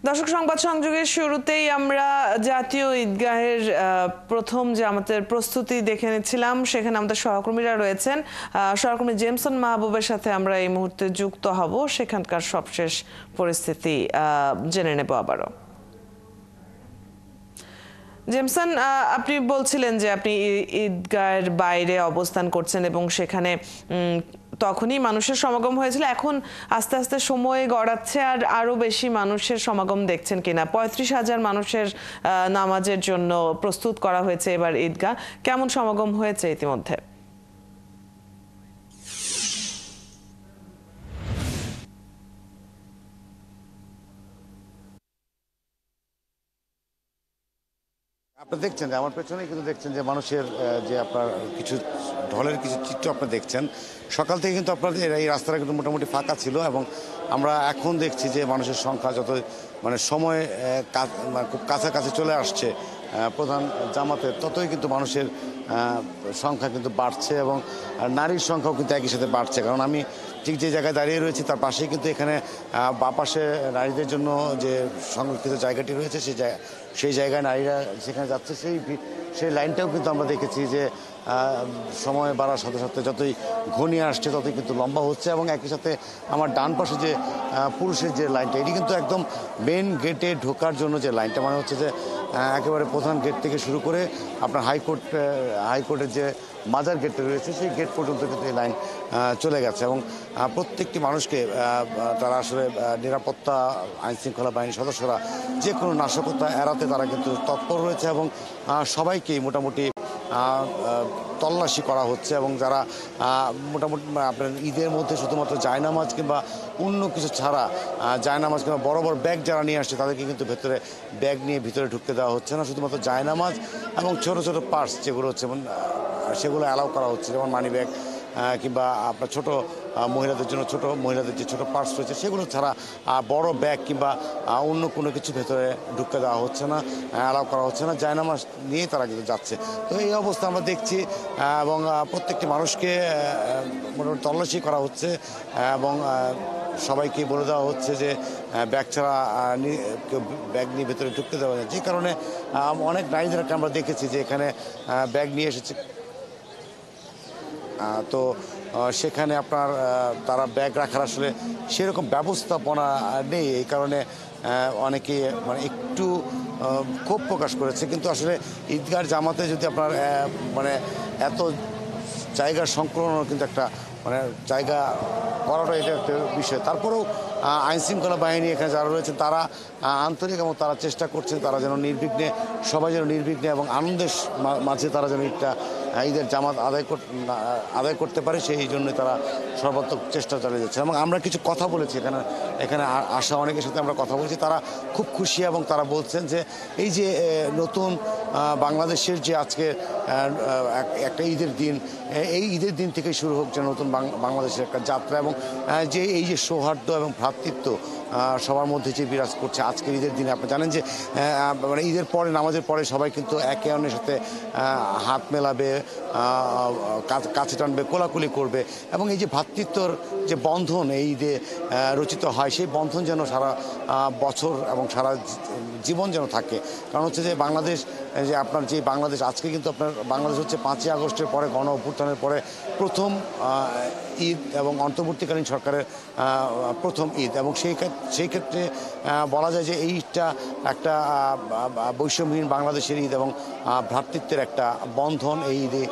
দর্শক, সংবাদ সংযোগের শুরুতেই আমরা জাতীয় ঈদগাহের প্রথম যে আমাদের প্রস্তুতি দেখে নিচ্ছিলাম, সেখানে আমাদের সহকর্মীরা রয়েছেন। সহকর্মী জেমসন মাহবুবের সাথে আমরা এই মুহূর্তে যুক্ত হব, সেখানকার সবশেষ পরিস্থিতি জেনে নেব আবারও। জেমসন, আপনি বলছিলেন যে আপনি ঈদগাহের বাইরে অবস্থান করছেন এবং সেখানে তখনই মানুষের সমাগম হয়েছিল। এখন আস্তে আস্তে সময় গড়াচ্ছে, আর আরো বেশি মানুষের সমাগম দেখছেন কিনা? ৩৫,০০০ মানুষের নামাজের জন্য প্রস্তুত করা হয়েছে এবার ঈদগাহ। কেমন সমাগম হয়েছে ইতিমধ্যে? আপনি দেখছেন যে আমার পেছনেই কিন্তু দেখছেন যে মানুষের যে আপনার কিছু ঢলের কিছু চিত্র আপনি দেখছেন। সকাল থেকে কিন্তু আপনাদের এই রাস্তাটা কিন্তু মোটামুটি ফাঁকা ছিল, এবং আমরা এখন দেখছি যে মানুষের সংখ্যা যত সময় খুব কাছাকাছি চলে আসছে প্রধান জামাতের, ততই কিন্তু মানুষের সংখ্যা কিন্তু বাড়ছে, এবং নারীর সংখ্যাও কিন্তু একই সাথে বাড়ছে। কারণ আমি ঠিক যে জায়গায় দাঁড়িয়ে রয়েছি তার পাশেই কিন্তু এখানে বাঁ পাশে নারীদের জন্য যে সংরক্ষিত জায়গাটি রয়েছে সেই জায়গায় নারীরা সেখানে যাচ্ছে। সেই লাইনটাও কিন্তু আমরা দেখেছি যে সময় বাড়ার সাথে সাথে যতই ঘনিয়ে আসছে ততই কিন্তু লম্বা হচ্ছে। এবং একই সাথে আমার ডান পাশে যে পুরুষের যে লাইনটা, এটি কিন্তু একদম মেন গেটে ঢোকার জন্য যে লাইনটা, মানে হচ্ছে যে একেবারে প্রধান গেট থেকে শুরু করে আপনার হাইকোর্টের যে মাজার গেটটা রয়েছে সেই গেট পর্যন্ত কিন্তু এই লাইন চলে গেছে। এবং প্রত্যেকটি মানুষকে তারা আসলে নিরাপত্তা আইনশৃঙ্খলা বাহিনীর সদস্যরা যে কোনো নাশকতা এড়াতে তারা কিন্তু তৎপর রয়েছে, এবং সবাইকেই মোটামুটি তল্লাশি করা হচ্ছে। এবং যারা মোটামুটি আপনার ঈদের মধ্যে শুধুমাত্র জায়নামাজ কিংবা অন্য কিছু ছাড়া জায়নামাজ কিংবা বড় বড় ব্যাগ যারা নিয়ে আসছে তাদেরকে কিন্তু ভেতরে ব্যাগ নিয়ে ভিতরে ঢুকতে দেওয়া হচ্ছে না। শুধুমাত্র জায়নামাজ এবং ছোট ছোট পার্স যেগুলো হচ্ছে সেগুলো অ্যালাউ করা হচ্ছে, যেমন মানি ব্যাগ কিংবা আপনার ছোট মহিলাদের জন্য মহিলাদের যে ছোটো পার্স রয়েছে সেগুলো ছাড়া বড় ব্যাগ কিংবা অন্য কোনো কিছু ভেতরে ঢুকতে দেওয়া হচ্ছে না, অ্যালাউ করা হচ্ছে না। জায়নামাজ নিয়েই তারা কিন্তু যাচ্ছে। তো এই অবস্থা আমরা দেখছি, এবং প্রত্যেকটি মানুষকে মোটামুটি তল্লাশি করা হচ্ছে, এবং সবাইকে বলে দেওয়া হচ্ছে যে ব্যাগ ছাড়া কেউ ব্যাগ নিয়ে ভেতরে ঢুকতে দেওয়া যায়। যে কারণে অনেক নারীদেরকে আমরা দেখেছি যে এখানে ব্যাগ নিয়ে এসেছে, তো সেখানে আপনার তারা ব্যাগ রাখার আসলে সেরকম ব্যবস্থাপনা নেই। এই কারণে অনেকে একটু ক্ষোভ প্রকাশ করেছে। কিন্তু আসলে ঈদগাহ জামাতে যদি আপনার এত জায়গার সংকলনও কিন্তু একটা জায়গা করাটা এটা একটা বিষয়। তারপরেও আইনশৃঙ্খলা বাহিনী এখানে যারা রয়েছেন তারা আন্তরিক, এবং তারা চেষ্টা করছেন তারা যেন নির্বিঘ্নে, সবাই যেন নির্বিঘ্নে এবং আনন্দের মাঝে তারা যেন ঈদের জামাত আদায় করতে পারে, সেই জন্যই তারা সর্বাত্মক চেষ্টা চালিয়ে যাচ্ছে। এবং আমরা কিছু কথা বলেছি এখানে আসা অনেকের সাথে আমরা কথা বলেছি, তারা খুব খুশি, এবং তারা বলছেন যে এই যে নতুন বাংলাদেশের যে আজকে একটা ঈদের দিন, এই ঈদের দিন থেকেই শুরু হোক যে নতুন বাংলাদেশের একটা যাত্রা, এবং যে এই যে সৌহার্দ্য এবং ভ্রাতৃত্ব সবার মধ্যে যে বিরাজ করছে আজকের ঈদের দিনে। আপনি জানেন যে ঈদের পরে, নামাজের পরে সবাই কিন্তু একে অন্যের সাথে হাত মেলাবে, কাছে টানবে, কোলাকুলি করবে, এবং এই যে ভ্রাতৃত্বর যে বন্ধন এই ঈদে রচিত হয়, সেই বন্ধন যেন সারা বছর এবং সারা জীবন যেন থাকে। কারণ হচ্ছে যে বাংলাদেশ, যে আপনার যে বাংলাদেশ আজকে কিন্তু আপনার বাংলাদেশ হচ্ছে ৫ই আগস্টের পরে, গণ অভ্যুত্থানের পরে প্রথম ঈদ, এবং অন্তর্বর্তীকালীন সরকারের প্রথম ঈদ। এবং সেই ক্ষেত্রে বলা যায় যে এই ঈদটা একটা বৈষম্যহীন বাংলাদেশের ঈদ, এবং ভ্রাতৃত্বের একটা বন্ধন এই ঈদে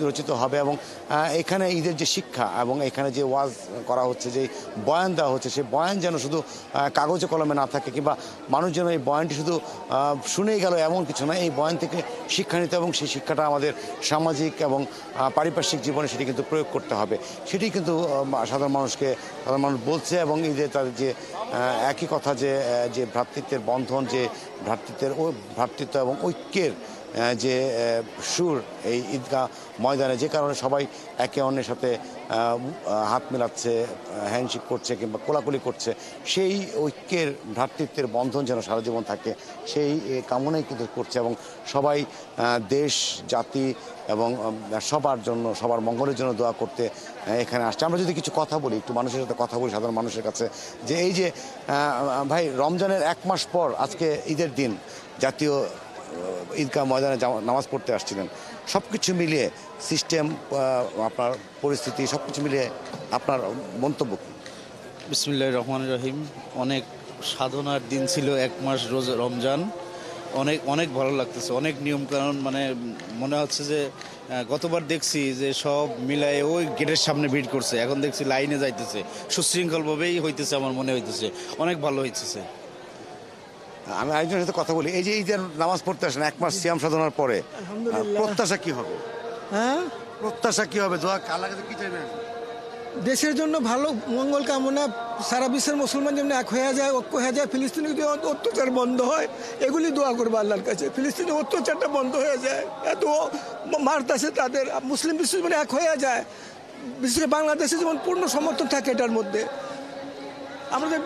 রচিত হবে। এবং এখানে ঈদের যে শিক্ষা, এবং এখানে যে ওয়াজ করা হচ্ছে, যে বয়ান দেওয়া হচ্ছে, সেই বয়ান যেন শুধু কাগজে কলমে না থাকে, কিংবা মানুষ যেন এই বয়ানটি শুধু শুনেই গেল এমন কিছু না, এই বয়ান থেকে শিক্ষা নিতে, এবং সেই শিক্ষাটা আমাদের সামাজিক এবং পারিপার্শ্বিক জীবনে সেটি কিন্তু প্রয়োগ করতে হবে। সেটি কিন্তু সাধারণ মানুষ বলছে। এবং ঈদে তাদের যে একই কথা, যে ভ্রাতৃত্বের বন্ধন, যে ভ্রাতৃত্ব এবং ঐক্যের যে সুর এই ঈদগাহ ময়দানে, যে কারণে সবাই একে অন্যের সাথে হাত মেলাচ্ছে, হ্যান্ডশেক করছে কিংবা কোলাকুলি করছে, সেই ঐক্যের ভ্রাতৃত্বের বন্ধন যেন সারা জীবন থাকে সেই কামনাই কিন্তু করছে। এবং সবাই দেশ জাতি এবং সবার জন্য, সবার মঙ্গলের জন্য দোয়া করতে এখানে আসছে। আমরা যদি কিছু কথা বলি, একটু মানুষের সাথে কথা বলি, সাধারণ মানুষের কাছে, যে এই যে ভাই রমজানের 1 মাস পর আজকে ঈদের দিন জাতীয় ঈদগাহ ময়দানে নামাজ পড়তে আসছিলেন, সব কিছু মিলিয়ে সিস্টেম, আপনার পরিস্থিতি, সব কিছু মিলিয়ে আপনার মন্তব্য কী? বিসমিল্লাহির রহমানির রহিম। অনেক সাধনার দিন ছিল 1 মাস রোজা রমজান। অনেক অনেক ভালো লাগতেছে, অনেক নিয়মকানুন, মানে মনে হচ্ছে যে গতবার দেখছি যে সব মিলায়ে ওই গেটের সামনে ভিড় করছে, এখন দেখছি লাইনে যাইতেছে, সুশৃঙ্খলভাবেই হইতেছে, আমার মনে হইতেছে অনেক ভালো হইতেছে। আমি আরেকজনের সাথে কথা বলি, এই যে ঈদের নামাজ পড়তে আসেন 1 মাস সিয়াম সাধনার পরে, প্রত্যাশা কি হবে? হ্যাঁ, প্রত্যাশা কি হবে? দোয়া আল্লাহর কাছে কি চাইবেন? দেশের জন্য ভালো মঙ্গল কামনা, সারা বিশ্বের মুসলমান যেমন এক হয়ে যায়, ঐক্য হয়ে যায়, ফিলিস্তিনি যদি অত্যাচার বন্ধ হয়, এগুলি দোয়া করবো আল্লাহর কাছে, ফিলিস্তিনি অত্যাচারটা বন্ধ হয়ে যায়, এত মারতাছে তাদের, মুসলিম বিশ্ব যেমন এক হয়ে যায়, বিশেষ করে বাংলাদেশে যেমন পূর্ণ সমর্থন থাকে এটার মধ্যে। আমাদের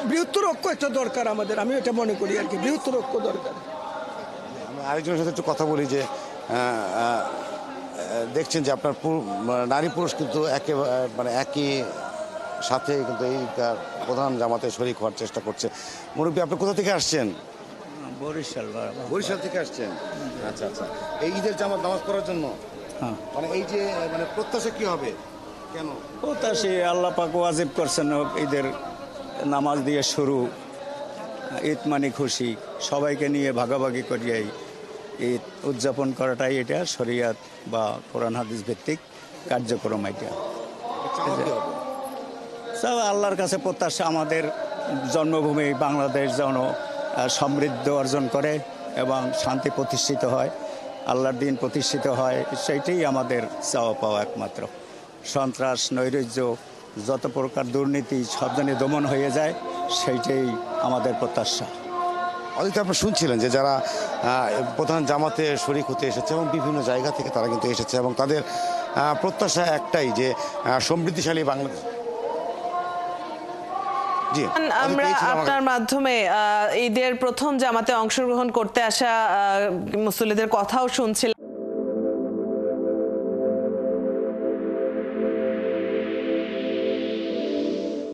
বৃহত্তর ঐক্য একটা দরকার আমাদের, আমি এটা মনে করি আর কি, বৃহত্তর ঐক্য দরকার। আমি আরেকজনের সাথে একটু কথা বলি যে দেখছেন যে আপনার নারী পুরুষ কিন্তু মানে একই সাথে কিন্তু এই প্রধান জামাতে শরীক হওয়ার চেষ্টা করছে। মুরব্বী, আপনি কোথা থেকে আসছেন? বরিশাল। বরিশাল থেকে আসছেন? আচ্ছা আচ্ছা। এই ঈদের জামাত নামাজ পড়ার জন্য, হ্যাঁ, মানে এই যে মানে প্রত্যাশা কি হবে, কেন? ও তা সে আল্লাহ পাক ওয়াজিব করছেন ঈদের নামাজ দিয়ে শুরু, ঈদ মানে খুশি, সবাইকে নিয়ে ভাগাভাগি করিয়াই ঈদ উদযাপন করাটাই এটা শরিয়াত বা কোরআন হাদিস ভিত্তিক কার্যক্রম। এটা চাওয়া কি হবে? সব আল্লাহর কাছে প্রত্যাশা, আমাদের জন্মভূমি বাংলাদেশ যেন সমৃদ্ধ অর্জন করে এবং শান্তি প্রতিষ্ঠিত হয়, আল্লাহর দিন প্রতিষ্ঠিত হয়, সেইটাই আমাদের চাওয়া পাওয়া একমাত্র। সন্ত্রাস, নৈরাজ্য, যত প্রকার দুর্নীতি সব যেন দমন হয়ে যায়, সেইটাই আমাদের প্রত্যাশা। অদিত, আপনি শুনছিলেন যে যারা প্রধান জামাতে শরীক হতে এসেছে এবং বিভিন্ন জায়গা থেকে তারা কিন্তু এসেছে এবং তাদের প্রত্যাশা একটাই যে সমৃদ্ধিশালী বাংলাদেশ। জি, আমরা আপনার মাধ্যমে ঈদের প্রথম জামাতে অংশগ্রহণ করতে আসা মুসল্লিদের কথাও শুনছিলাম।